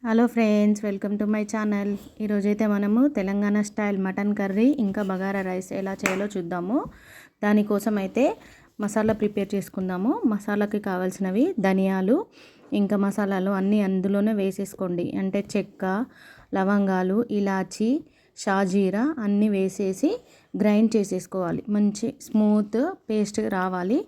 Hello friends, welcome to my channel. ఈరోజైతే మనము Telangana style mutton curry ఇంకా బగారా రైస్ ఎలా చేయాలో చూద్దాము. దానికోసం అయితే మసాలా ప్రిపేర్ చేసుకుందాము. మసాలాకి కావాల్సినవి ధనియాలు ఇంకా మసాలాలు అన్నీ అందులోనే వేసేసుకోండి. అంటే చెక్క, లవంగాలు, ఇలాచి, షాజీరా అన్నీ వేసేసి గ్రైండ్ చేసేసుకోవాలి. మంచి స్మూత్ పేస్ట్ రావాలి.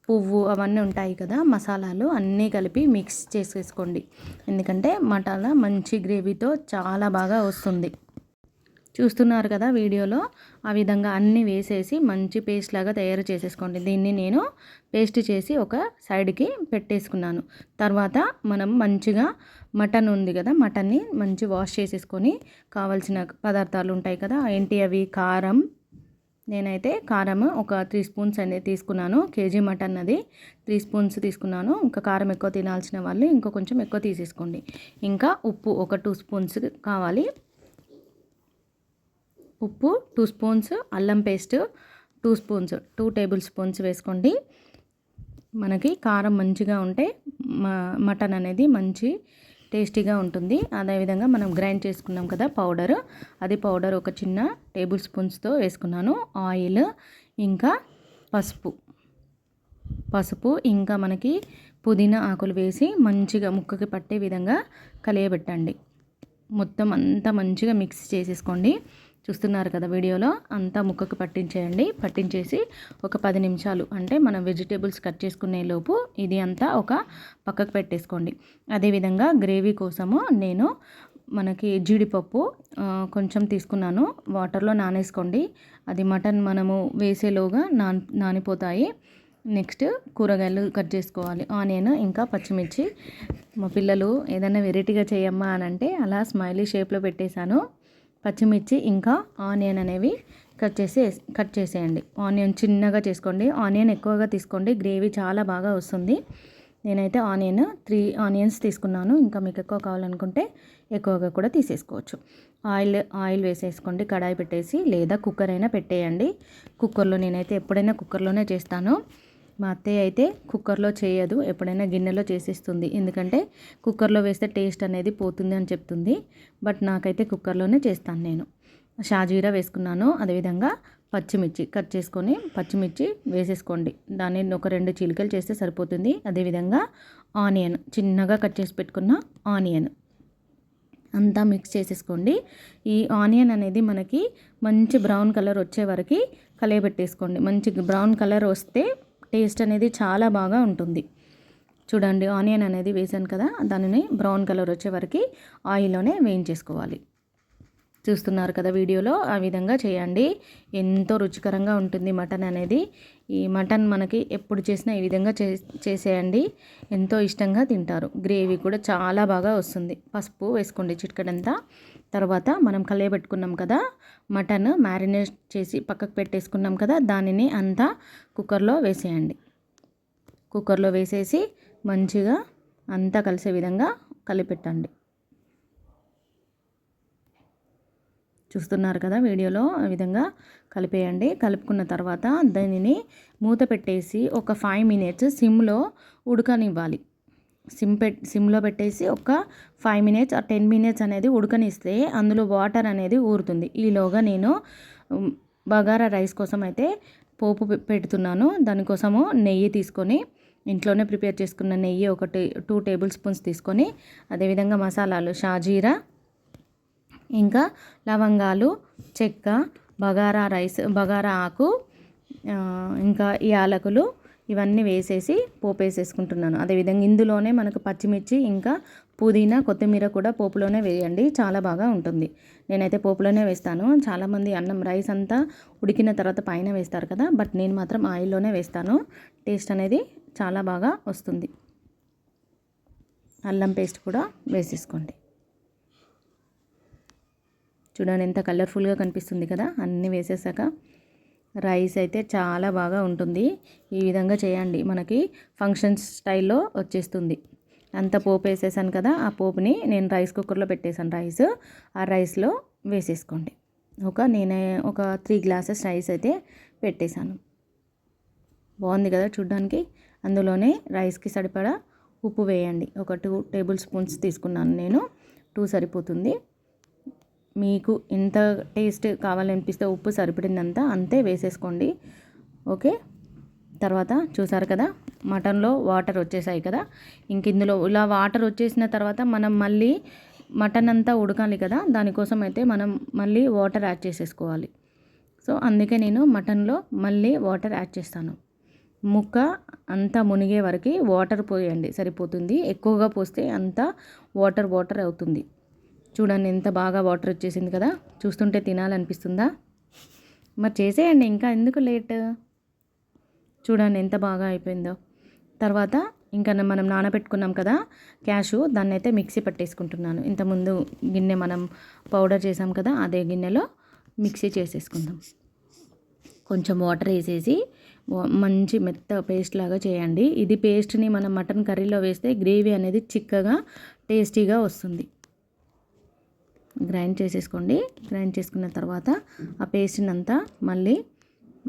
పువ్వు అవన్నీ ఉంటాయి కదా, మసాలాలు అన్నీ కలిపి మిక్స్ చేసేసుకోండి. ఎందుకంటే మసాలా మంచి గ్రేవీతో చాలా బాగా వస్తుంది. చూస్తున్నారు కదా వీడియోలో, ఆ విధంగా అన్నీ వేసేసి మంచి పేస్ట్ లాగా తయారు చేసేసుకోండి. దీన్ని నేను పేస్ట్ చేసి ఒక సైడ్కి పెట్టేసుకున్నాను. తర్వాత మనం మంచిగా మటన్ ఉంది కదా, మటన్ని మంచి వాష్ చేసేసుకొని కావాల్సిన పదార్థాలు ఉంటాయి కదా, ఏంటి అవి, కారం, నేనైతే కారం ఒక 3 స్పూన్స్ అనేది తీసుకున్నాను. కేజీ మటన్ అది 3 స్పూన్స్ తీసుకున్నాను. ఇంకా కారం ఎక్కువ తినాల్సిన వాళ్ళు ఇంకో కొంచెం ఎక్కువ తీసేసుకోండి. ఇంకా ఉప్పు ఒక 2 స్పూన్స్ కావాలి. ఉప్పు 2 స్పూన్స్, అల్లం పేస్ట్ 2 స్పూన్స్, 2 టేబుల్ స్పూన్స్ వేసుకోండి. మనకి కారం మంచిగా ఉంటే మటన్ అనేది మంచి టేస్టీగా ఉంటుంది. అదేవిధంగా మనం గ్రైండ్ చేసుకున్నాం కదా పౌడర్, అది పౌడర్ ఒక చిన్న టేబుల్ స్పూన్స్తో వేసుకున్నాను. ఆయిల్, ఇంకా పసుపు ఇంకా మనకి పుదీనా ఆకులు వేసి మంచిగా ముక్కకి పట్టే విధంగా కలియబెట్టండి. మొత్తం అంతా మంచిగా మిక్స్ చేసేసుకోండి. చూస్తున్నారు కదా వీడియోలో, అంతా ముక్కకు పట్టించేసి ఒక 10 నిమిషాలు, అంటే మనం వెజిటేబుల్స్ కట్ చేసుకునే లోపు ఇది అంతా ఒక పక్కకు పెట్టేసుకోండి. అదేవిధంగా గ్రేవీ కోసము నేను మనకి జీడిపప్పు కొంచెం తీసుకున్నాను. వాటర్లో నానేసుకోండి. అది మటన్ మనము వేసేలోగా నానిపోతాయి. నెక్స్ట్ కూరగాయలు కట్ చేసుకోవాలి. ఆనియన్ ఇంకా పచ్చిమిర్చి. మా పిల్లలు ఏదైనా వెరైటీగా చేయమ్మా అని అంటే అలా స్మైలీ షేప్లో పెట్టేశాను. పచ్చిమిర్చి ఇంకా ఆనియన్ అనేవి కట్ చేసేయండి. ఆనియన్ చిన్నగా చేసుకోండి. ఆనియన్ ఎక్కువగా తీసుకోండి, గ్రేవీ చాలా బాగా వస్తుంది. నేనైతే 3 ఆనియన్స్ తీసుకున్నాను. ఇంకా మీకు ఎక్కువ కావాలనుకుంటే ఎక్కువగా కూడా తీసేసుకోవచ్చు. ఆయిల్ వేసేసుకోండి. కడాయి పెట్టేసి లేదా కుక్కర్ అయినా పెట్టేయండి. కుక్కర్లో, నేనైతే ఎప్పుడైనా కుక్కర్లోనే చేస్తాను. మా అత్తయ్య అయితే కుక్కర్లో చేయదు, ఎప్పుడైనా గిన్నెలో చేసేస్తుంది. ఎందుకంటే కుక్కర్లో వేస్తే టేస్ట్ అనేది పోతుంది అని చెప్తుంది. బట్ నాకైతే కుక్కర్లోనే చేస్తాను నేను. షాజీరా వేసుకున్నాను. అదేవిధంగా పచ్చిమిర్చి కట్ చేసుకొని పచ్చిమిర్చి వేసేసుకోండి. దాన్ని ఒక 2 చీలికలు చేస్తే సరిపోతుంది. అదేవిధంగా ఆనియన్ చిన్నగా కట్ చేసి పెట్టుకున్న ఆనియన్ అంతా మిక్స్ చేసేసుకోండి. ఈ ఆనియన్ అనేది మనకి మంచి బ్రౌన్ కలర్ వచ్చే వరకు కలియబెట్టేసుకోండి. మంచి బ్రౌన్ కలర్ వస్తే టేస్ట్ అనేది చాలా బాగా ఉంటుంది. చూడండి, ఆనియన్ అనేది వేసాను కదా, దానిని బ్రౌన్ కలర్ వచ్చే వరకు ఆయిల్లోనే వేయించేసుకోవాలి. చూస్తున్నారు కదా వీడియోలో, ఆ విధంగా చేయండి. ఎంతో రుచికరంగా ఉంటుంది మటన్ అనేది. ఈ మటన్ మనకి ఎప్పుడు చేసినా ఈ విధంగా చేసేయండి, ఎంతో ఇష్టంగా తింటారు. గ్రేవీ కూడా చాలా బాగా వస్తుంది. పసుపు వేసుకోండి చిటికెడంతా. తర్వాత మనం కలియబెట్టుకున్నాం కదా మటన్, మ్యారినేట్ చేసి పక్కకు పెట్టేసుకున్నాం కదా, దానిని అంతా కుక్కర్లో వేసేయండి. కుక్కర్లో వేసేసి మంచిగా అంతా కలిసే విధంగా కలిపెట్టండి. చూస్తున్నారు కదా వీడియోలో, ఆ విధంగా కలిపేయండి. కలుపుకున్న తర్వాత దానిని మూత పెట్టేసి ఒక 5 మినిట్స్ సిమ్లో ఉడకనివ్వాలి. సిమ్లో పెట్టేసి ఒక 5 మినిట్స్ ఆ 10 మినిట్స్ అనేది ఉడకనిస్తే అందులో వాటర్ అనేది ఊరుతుంది. ఈలోగా నేను బగారా రైస్ కోసం అయితే పోపు పెడుతున్నాను. దానికోసము నెయ్యి తీసుకొని, ఇంట్లోనే ప్రిపేర్ చేసుకున్న నెయ్యి 2 టేబుల్ స్పూన్స్ తీసుకొని, అదేవిధంగా మసాలాలు షాజీరా ఇంకా లవంగాలు, చెక్క, బగారా ఆకు, ఇంకా యాలకులు ఇవన్నీ వేసేసి పోపు వేసేసుకుంటున్నాను. అదేవిధంగా ఇందులోనే మనకు పచ్చిమిర్చి ఇంకా పుదీనా, కొత్తిమీర కూడా పోపులోనే వేయండి, చాలా బాగా ఉంటుంది. నేనైతే పోపులోనే వేస్తాను. చాలామంది రైస్ అంతా ఉడికిన తర్వాత పైన వేస్తారు కదా, బట్ నేను మాత్రం ఆయిల్లోనే వేస్తాను. టేస్ట్ అనేది చాలా బాగా వస్తుంది. అల్లం పేస్ట్ కూడా వేసేసుకోండి. చూడండి ఎంత కలర్ఫుల్గా కనిపిస్తుంది కదా అన్నీ వేసేసాక. రైస్ అయితే చాలా బాగా ఉంటుంది. ఈ విధంగా చేయండి, మనకి ఫంక్షన్స్ స్టైల్లో వచ్చేస్తుంది. అంత పోపు వేసేసాను కదా, ఆ పోపుని నేను రైస్ కుక్కర్లో పెట్టేసాను. ఆ రైస్లో వేసేసుకోండి. నేను ఒక 3 గ్లాసెస్ రైస్ అయితే పెట్టేశాను. బాగుంది కదా చూడ్డానికి. అందులోనే రైస్కి సరిపడా ఉప్పు వేయండి. ఒక 2 టేబుల్ స్పూన్స్ తీసుకున్నాను నేను. 2 సరిపోతుంది. మీకు ఎంత టేస్ట్ కావాలనిపిస్తే ఉప్పు సరిపడినంత అంతే వేసేసుకోండి. ఓకే. తర్వాత చూసారు కదా మటన్లో వాటర్ వచ్చేసాయి కదా. ఇంక ఇందులో ఇలా వాటర్ వచ్చేసిన తర్వాత మనం మళ్ళీ మటన్ అంతా ఉడకాలి కదా, దానికోసం అయితే మనం మళ్ళీ వాటర్ యాడ్ చేసేసుకోవాలి. సో అందుకే నేను మటన్లో మళ్ళీ వాటర్ యాడ్ చేస్తాను. ముక్క అంతా మునిగే వరకు వాటర్ పోయండి సరిపోతుంది. ఎక్కువగా పోస్తే అంతా వాటర్ అవుతుంది. చూడండి ఎంత బాగా వాటర్ వచ్చేసింది కదా, చూస్తుంటే తినాలనిపిస్తుందా? మరి చేసేయండి, ఇంకా ఎందుకు లేట్. చూడండి ఎంత బాగా అయిపోయిందో. తర్వాత ఇంకా మనం నానబెట్టుకున్నాం కదా క్యాషు, దాన్ని అయితే మిక్సీ పట్టేసుకుంటున్నాను. ఇంతకుముందు గిన్నె మనం పౌడర్ చేసాం కదా, అదే గిన్నెలో మిక్సీ చేసేసుకుందాం. కొంచెం వాటర్ వేసేసి మంచి మెత్త పేస్ట్ లాగా చేయండి. ఇది పేస్ట్ని మనం మటన్ కర్రీలో వేస్తే గ్రేవీ అనేది చిక్కగా టేస్టీగా వస్తుంది. గ్రైండ్ చేసేసుకోండి. గ్రైండ్ చేసుకున్న తర్వాత ఆ పేస్ట్ని అంతా మళ్ళీ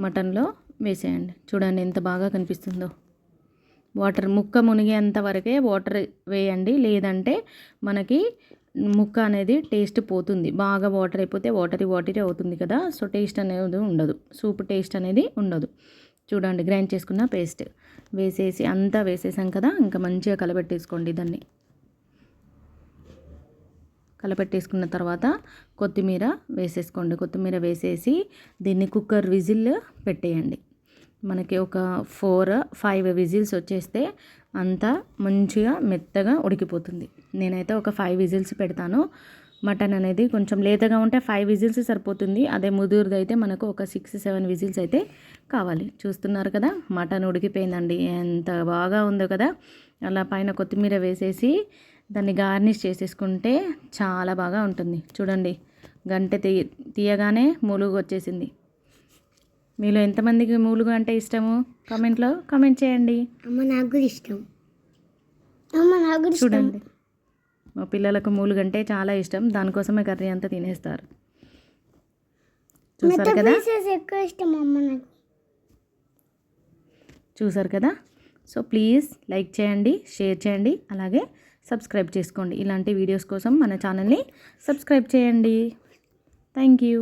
మటన్లో వేసేయండి. చూడండి ఎంత బాగా కనిపిస్తుందో. వాటర్ ముక్క మునిగేంత వరకే వాటర్ వేయండి, లేదంటే మనకి ముక్క అనేది టేస్ట్ పోతుంది. బాగా వాటర్ అయిపోతే వాటరీ అవుతుంది కదా, సో టేస్ట్ అనేది ఉండదు, సూప్ టేస్ట్ అనేది ఉండదు. చూడండి గ్రైండ్ చేసుకున్న పేస్ట్ వేసేసి అంతా వేసేసాం కదా, ఇంకా మంచిగా కలబెట్టేసుకోండి. దాన్ని కలపెట్టేసుకున్న తర్వాత కొత్తిమీర వేసేసుకోండి. కొత్తిమీర వేసేసి దీన్ని కుక్కర్ విజిల్ పెట్టేయండి. మనకి ఒక 4-5 విజిల్స్ వచ్చేస్తే అంతా మంచిగా మెత్తగా ఉడికిపోతుంది. నేనైతే ఒక 5 విజిల్స్ పెడతాను. మటన్ అనేది కొంచెం లేతగా ఉంటే 5 విజిల్స్ సరిపోతుంది. అదే ముదురుదైతే మనకు ఒక 6-7 విజిల్స్ అయితే కావాలి. చూస్తున్నారు కదా మటన్ ఉడికిపోయిందండి, ఎంత బాగా ఉందో కదా. అలా పైన కొత్తిమీర వేసేసి దాన్ని గార్నిష్ చేసేసుకుంటే చాలా బాగా ఉంటుంది. చూడండి గంటె తీయగానే మూలుగు వచ్చేసింది. మీలో ఎంతమందికి మూలుగు అంటే ఇష్టము కామెంట్లో కామెంట్ చేయండి. అమ్మ నాకు కూడా ఇష్టం. అమ్మ నాకు కూడా చూడండి మా పిల్లలకు మూలుగు అంటే చాలా ఇష్టం, దానికోసమే కర్రీ అంతా తినేస్తారు. చూసారు కదా, ఎక్కువ ఇష్టం అమ్మ నాకు. చూసారు కదా. సో ప్లీజ్ లైక్ చేయండి, షేర్ చేయండి, అలాగే సబ్స్క్రైబ్ చేసుకోండి. ఇలాంటి వీడియోస్ కోసం మన ఛానల్ని సబ్స్క్రైబ్ చేయండి. Thank you.